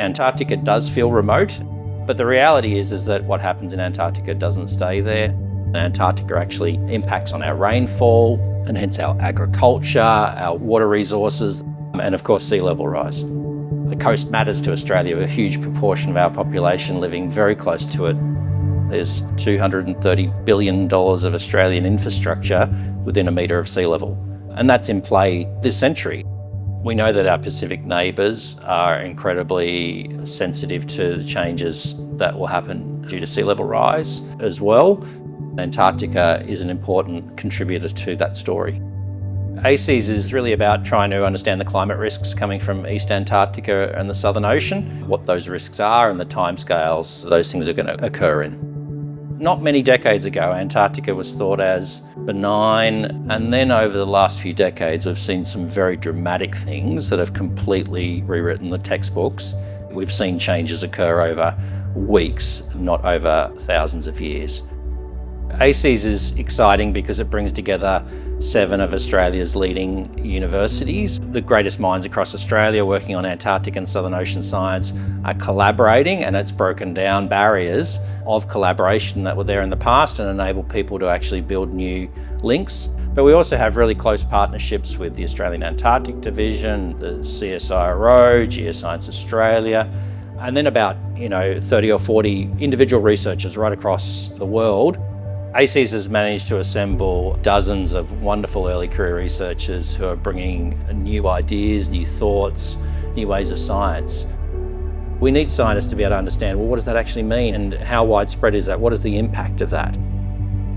Antarctica does feel remote, but the reality is that what happens in Antarctica doesn't stay there. Antarctica actually impacts on our rainfall and hence our agriculture, our water resources, and of course sea level rise. The coast matters to Australia, a huge proportion of our population living very close to it. There's $230 billion of Australian infrastructure within a metre of sea level, and that's in play this century. We know that our Pacific neighbours are incredibly sensitive to the changes that will happen due to sea level rise as well. Antarctica is an important contributor to that story. ACEAS is really about trying to understand the climate risks coming from East Antarctica and the Southern Ocean, what those risks are and the timescales those things are going to occur in. Not many decades ago, Antarctica was thought as benign, and then over the last few decades, we've seen some very dramatic things that have completely rewritten the textbooks. We've seen changes occur over weeks, not over thousands of years. ACEAS is exciting because it brings together 7 of Australia's leading universities. The greatest minds across Australia working on Antarctic and Southern Ocean science are collaborating, and it's broken down barriers of collaboration that were there in the past and enabled people to actually build new links. But we also have really close partnerships with the Australian Antarctic Division, the CSIRO, Geoscience Australia, and then about 30 or 40 individual researchers right across the world. ACEAS has managed to assemble dozens of wonderful early career researchers who are bringing new ideas, new thoughts, new ways of science. We need scientists to be able to understand, well, what does that actually mean and how widespread is that? What is the impact of that?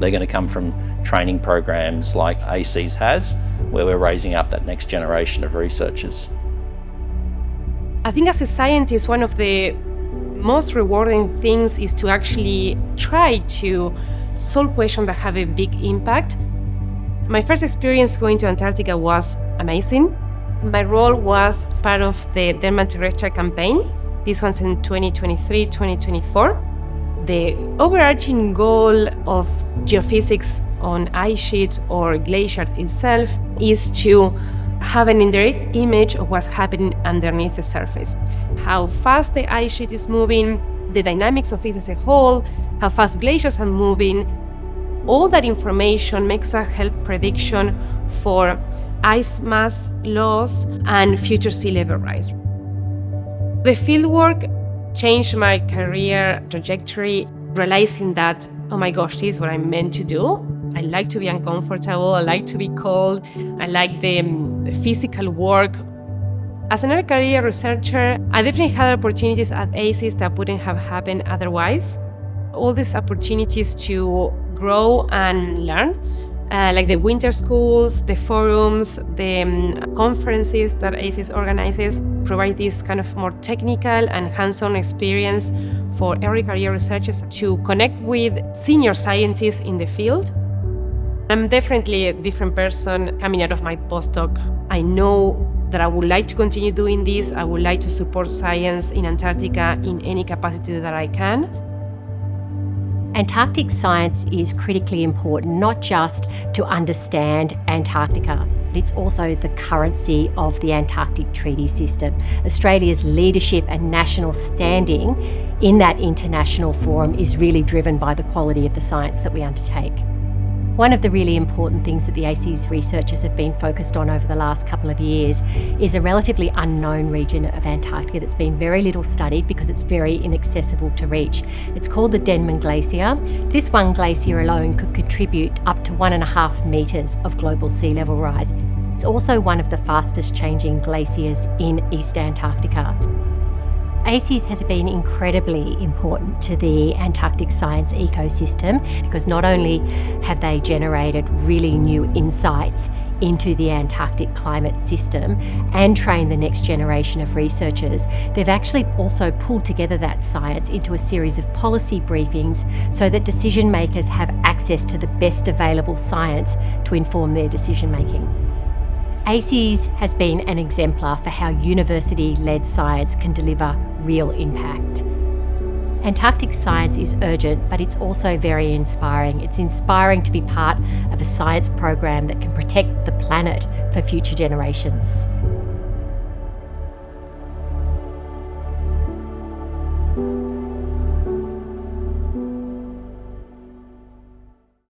They're going to come from training programs like ACEAS has, where we're raising up that next generation of researchers. I think as a scientist, one of the most rewarding things is to actually try to solve questions that have a big impact. My first experience going to Antarctica was amazing. My role was part of the Denman Terrestrial campaign. This one's in 2023-2024. The overarching goal of geophysics on ice sheets or glacier itself is to have an indirect image of what's happening underneath the surface. How fast the ice sheet is moving, the dynamics of it as a whole, how fast glaciers are moving. All that information makes a help prediction for ice mass loss and future sea level rise. The fieldwork changed my career trajectory, realizing that, oh my gosh, this is what I'm meant to do. I like to be uncomfortable, I like to be cold, I like the physical work. As an early career researcher, I definitely had opportunities at ACEAS that wouldn't have happened otherwise. All these opportunities to grow and learn, like the winter schools, the forums, the conferences that ACEAS organizes, provide this kind of more technical and hands-on experience for early career researchers to connect with senior scientists in the field. I'm definitely a different person coming out of my postdoc. I know that I would like to continue doing this. I would like to support science in Antarctica in any capacity that I can. Antarctic science is critically important, not just to understand Antarctica, but it's also the currency of the Antarctic Treaty System. Australia's leadership and national standing in that international forum is really driven by the quality of the science that we undertake. One of the really important things that the ACEAS researchers have been focused on over the last couple of years is a relatively unknown region of Antarctica that's been very little studied because it's very inaccessible to reach. It's called the Denman Glacier. This one glacier alone could contribute up to 1.5 metres of global sea level rise. It's also one of the fastest changing glaciers in East Antarctica. ACEAS has been incredibly important to the Antarctic science ecosystem because not only have they generated really new insights into the Antarctic climate system and trained the next generation of researchers, they've actually also pulled together that science into a series of policy briefings so that decision makers have access to the best available science to inform their decision making. ACEAS has been an exemplar for how university-led science can deliver real impact. Antarctic science is urgent, but it's also very inspiring. It's inspiring to be part of a science program that can protect the planet for future generations.